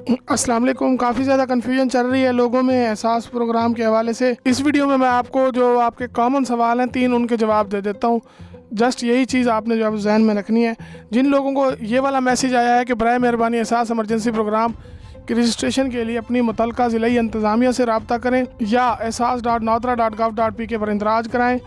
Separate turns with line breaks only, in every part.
अस्सलाम वालेकुम। काफ़ी ज़्यादा कन्फ्यूजन चल रही है लोगों में एहसास प्रोग्राम के हवाले से। इस वीडियो में मैं आपको जो आपके कॉमन सवाल हैं 3 उनके जवाब दे देता हूँ। जस्ट यही चीज़ आपने जो है जहन में रखनी है। जिन लोगों को ये वाला मैसेज आया है कि बराए मेहरबानी एहसास एमरजेंसी प्रोग्राम की रजिस्ट्रेशन के लिए अपनी मुतल्लिका ज़िलाई इंतज़ामिया से रब्ता करें या ehsas.nodra.gov.pk पर इंदराज कराएँ,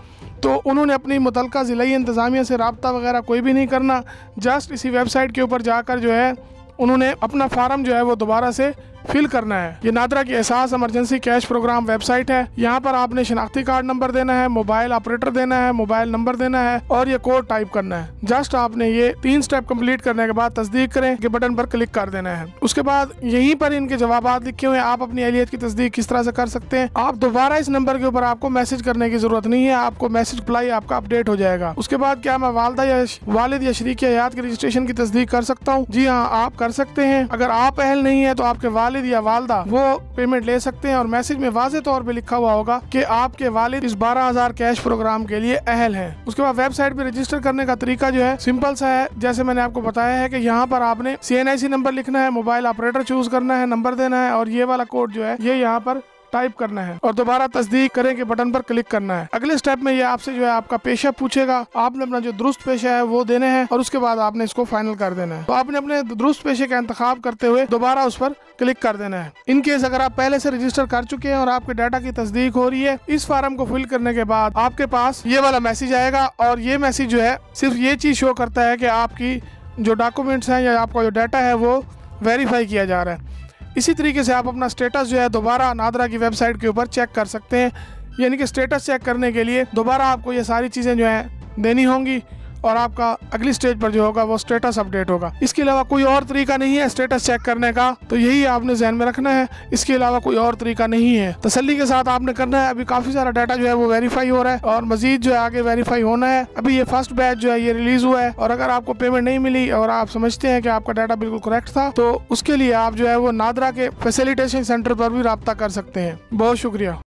तो उन्होंने अपनी मुतल्लिका ज़िलाई इंतज़ामिया से रब्ता वगैरह कोई भी नहीं करना। जस्ट इसी वेबसाइट के ऊपर जाकर जो है उन्होंने अपना फार्म जो है वो दोबारा से फिल करना है। ये नादरा की एहसास एमरजेंसी कैश प्रोग्राम वेबसाइट है। यहाँ पर आपने शनाख्ती कार्ड नंबर देना है, मोबाइल ऑपरेटर देना है, मोबाइल नंबर देना है और ये कोड टाइप करना है। जस्ट आपने ये 3 स्टेप कंप्लीट करने के बाद तस्दीक करें के बटन पर क्लिक कर देना है। उसके बाद यहीं पर इनके जवाब लिखे हुए हैं। आप अपनी अहलियत की तस्दीक किस तरह से कर सकते हैं। आप दोबारा इस नंबर के ऊपर आपको मैसेज करने की जरूरत नहीं है, आपको मैसेज अप्लाई आपका अपडेट हो जाएगा। उसके बाद क्या मैं वालदा या वालिद या शरीक हयात की रजिस्ट्रेशन की तस्दीक कर सकता हूँ? जी हाँ, आप कर सकते हैं। अगर आप अहल नहीं है तो आपके वालिद या वालदा वो पेमेंट ले सकते हैं और मैसेज में वाज़ेह तौर पे लिखा हुआ होगा कि आपके वालिद इस 12,000 कैश प्रोग्राम के लिए अहल हैं। उसके बाद वेबसाइट पे रजिस्टर करने का तरीका जो है सिंपल सा है। जैसे मैंने आपको बताया है कि यहाँ पर आपने CNIC नंबर लिखना है, मोबाइल ऑपरेटर चूज करना है, नंबर देना है और ये वाला कोड जो है ये यहाँ पर टाइप करना है और दोबारा तस्दीक करें के बटन पर क्लिक करना है। अगले स्टेप में ये आपसे जो है आपका पेशा पूछेगा, आपने अपना जो दुरुस्त पेशा है वो देने हैं और उसके बाद आपने इसको फाइनल कर देना है। तो आपने अपने दुरुस्त पेशे का इंतखाब करते हुए दोबारा उस पर क्लिक कर देना है। इन केस अगर आप पहले से रजिस्टर कर चुके हैं और आपके डाटा की तस्दीक हो रही है, इस फार्म को फिल करने के बाद आपके पास ये वाला मैसेज आएगा और ये मैसेज जो है सिर्फ ये चीज शो करता है कि आपकी जो डॉक्यूमेंट्स हैं या आपका जो डाटा है वो वेरीफाई किया जा रहा है। इसी तरीके से आप अपना स्टेटस जो है दोबारा नादरा की वेबसाइट के ऊपर चेक कर सकते हैं। यानी कि स्टेटस चेक करने के लिए दोबारा आपको ये सारी चीज़ें जो हैं देनी होंगी और आपका अगली स्टेज पर जो होगा वो स्टेटस अपडेट होगा। इसके अलावा कोई और तरीका नहीं है स्टेटस चेक करने का, तो यही आपने ध्यान में रखना है। इसके अलावा कोई और तरीका नहीं है। तसल्ली के साथ आपने करना है। अभी काफ़ी सारा डाटा जो है वो वेरीफाई हो रहा है और मजीद जो है आगे वेरीफाई होना है। अभी ये फर्स्ट बैच जो है ये रिलीज हुआ है और अगर आपको पेमेंट नहीं मिली और आप समझते हैं कि आपका डाटा बिल्कुल करेक्ट था तो उसके लिए आप जो है वो नादरा के फैसिलिटेशन सेंटर पर भी रब्ता कर सकते हैं। बहुत शुक्रिया।